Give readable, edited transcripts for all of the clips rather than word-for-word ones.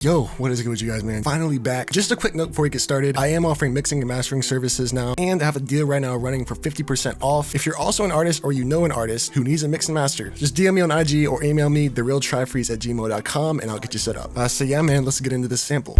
Yo, what is good with you guys, man? Finally back. Just a quick note before we get started. I am offering mixing and mastering services now, and I have a deal right now running for 50% off. If you're also an artist or you know an artist who needs a mix and master, just DM me on IG or email me therealtrifreeze@gmail.com and I'll get you set up. So yeah, man, let's get into this sample.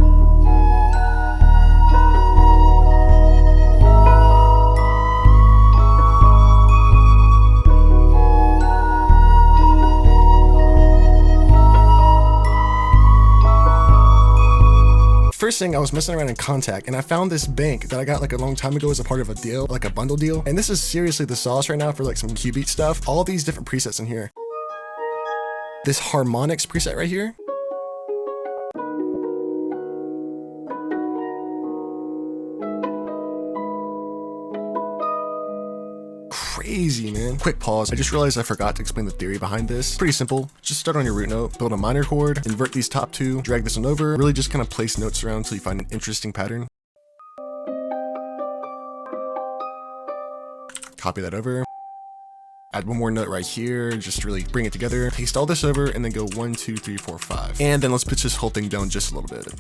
First thing, I was messing around in Contact and I found this bank that I got like a long time ago as a part of a deal, like a bundle deal. And this is seriously the sauce right now for like some Cubeatz stuff. All these different presets in here. This harmonics preset right here. Crazy, man. Quick pause. I just realized I forgot to explain the theory behind this. Pretty simple. Just start on your root note, build a minor chord, invert these top two, drag this one over, really just kind of place notes around until you find an interesting pattern. Copy that over. Add one more note right here, just really bring it together. Paste all this over and then go 1, 2, 3, 4, 5. And then let's pitch this whole thing down just a little bit.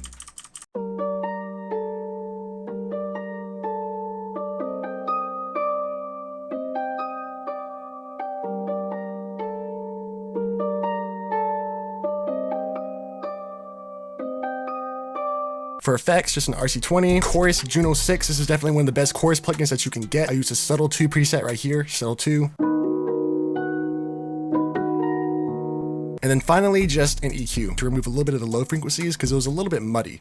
For effects, just an RC20. Chorus, Juno 6. This is definitely one of the best chorus plugins that you can get. I use a Subtle 2 preset right here, Subtle 2. And then finally, just an EQ to remove a little bit of the low frequencies because it was a little bit muddy.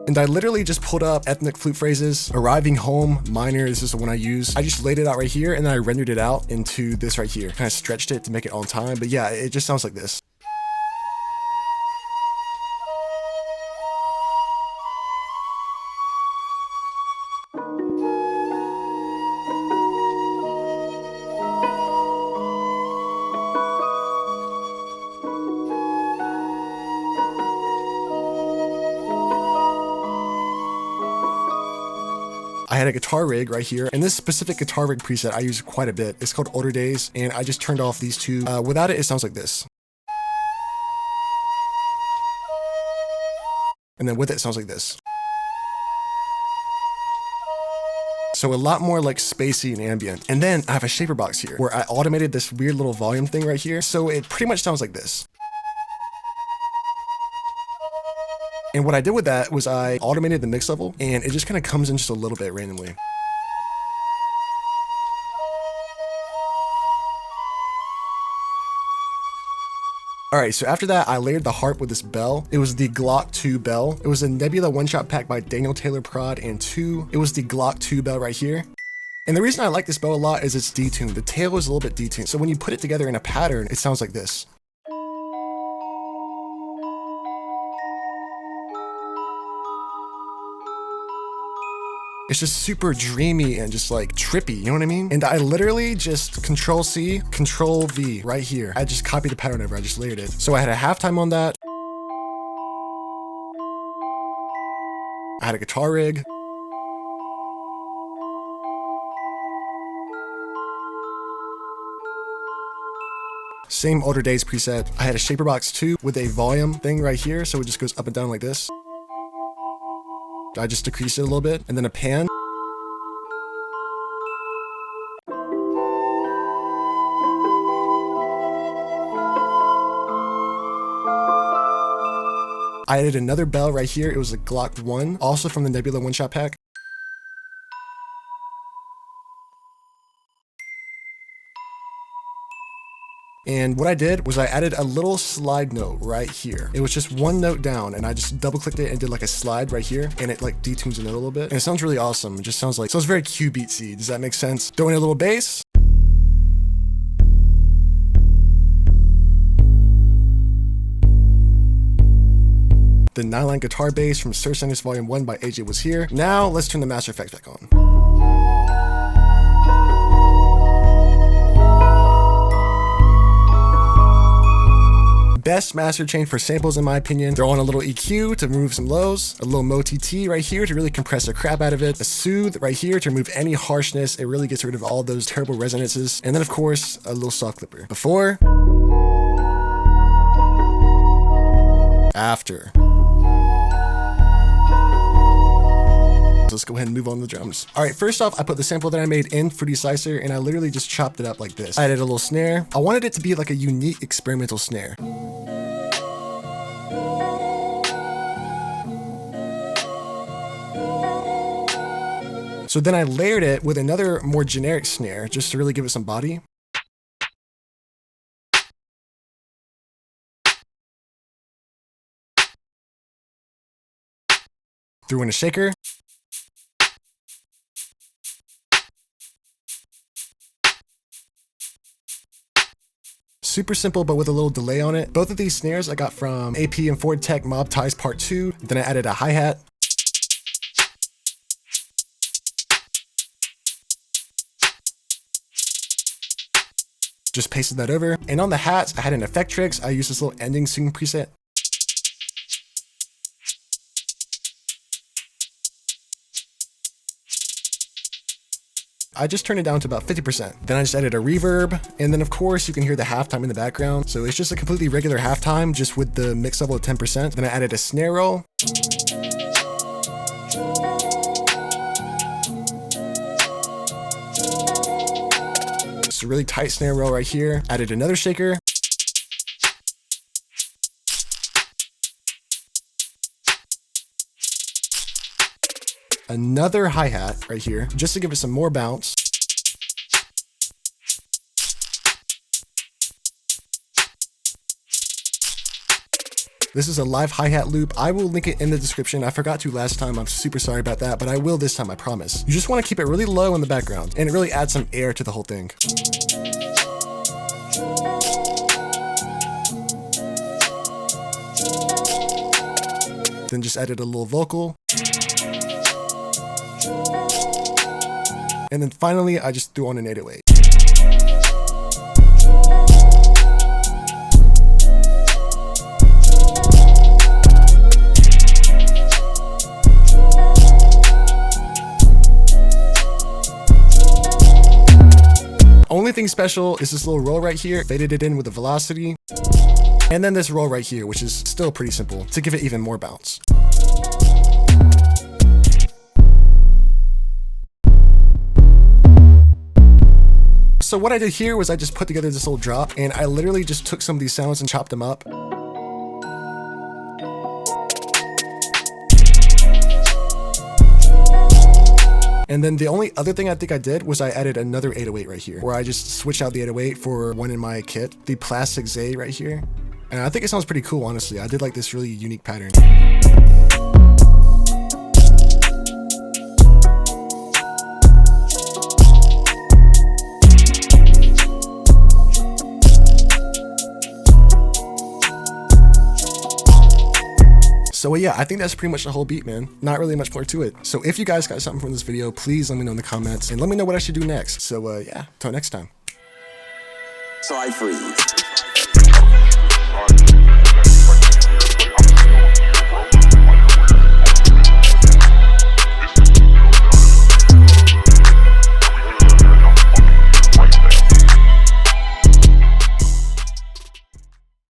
And I literally just pulled up ethnic flute phrases, arriving home, minor, this is the one I use. I just laid it out right here and then I rendered it out into this right here. Kind of stretched it to make it on time, but yeah, it just sounds like this. I had a guitar rig right here, and this specific guitar rig preset I use quite a bit. It's called Older Days, and I just turned off these two. Without it, it sounds like this. And then with it, it sounds like this. So a lot more like spacey and ambient. And then I have a shaper box here where I automated this weird little volume thing right here. So it pretty much sounds like this. And what I did with that was I automated the mix level and it just kind of comes in just a little bit randomly. All right, so after that, I layered the harp with this bell. It was the 𝕊𝕆𝐸𝐽𝐵 bell. It was a Nebula one-shot pack by 𝕃𝕄𝸇 and 2. It was the 𝕊𝕆𝐸𝐽𝐵 bell right here. And the reason I like this bell a lot is it's detuned. The tail is a little bit detuned. So when you put it together in a pattern, it sounds like this. It's just super dreamy and just like trippy, you know what I mean? And I literally just Control-C, Control-V right here. I just copied the pattern over, I just layered it. So I had a halftime on that. I had a guitar rig. Same Older Days preset. I had a shaper box too with a volume thing right here. So it just goes up and down like this. I just decreased it a little bit, and then a pan. I added another bell right here. It was a Glock 1, also from the Nebula one-shot pack. And what I did was I added a little slide note right here. It was just one note down and I just double clicked it and did like a slide right here and it like detunes the note a little bit. And it sounds really awesome. It just sounds very Cubeatzy. Does that make sense? Throw in a little bass. The 9-line guitar bass from Sir Sinus Volume 1 by AJ was here. Now let's turn the master effects back on. best master chain for samples in my opinion. Throw on a little EQ to remove some lows, a little MoTT right here to really compress the crap out of it, a soothe right here to remove any harshness. It really gets rid of all those terrible resonances. And then of course, a little soft clipper. Before, after. Let's go ahead and move on to the drums. All right, first off, I put the sample that I made in FREEZE Slicer and I literally just chopped it up like this. I added a little snare. I wanted it to be like a unique experimental snare. So then I layered it with another more generic snare just to really give it some body. Threw in a shaker. Super simple, but with a little delay on it. Both of these snares I got from AP and Ford Tech Mob Ties Part 2. Then I added a hi-hat. Just pasted that over. And on the hats, I had an Effectrix. I used this little ending sync preset. I just turned it down to about 50%. Then I just added a reverb. And then of course you can hear the halftime in the background. So it's just a completely regular halftime, just with the mix level of 10%. Then I added a snare roll. Just a really tight snare roll right here. Added another shaker. Another hi-hat right here, just to give it some more bounce. This is a live hi-hat loop. I will link it in the description. I forgot to last time. I'm super sorry about that, but I will this time, I promise. You just want to keep it really low in the background, and it really adds some air to the whole thing. Then just added a little vocal. And then finally, I just threw on an 808. Only thing special is this little roll right here. Faded it in with the velocity. And then this roll right here, which is still pretty simple, to give it even more bounce. So what I did here was I just put together this little drop, and I literally just took some of these sounds and chopped them up. And then the only other thing I think I did was I added another 808 right here, where I just switched out the 808 for one in my kit, the 𝕊𝕌𝔹𝕊𝕂 right here. And I think it sounds pretty cool, honestly. I did like this really unique pattern. So yeah, I think that's pretty much the whole beat, man. Not really much more to it. So if you guys got something from this video, please let me know in the comments and let me know what I should do next. So yeah, till next time. TRIFREEZE.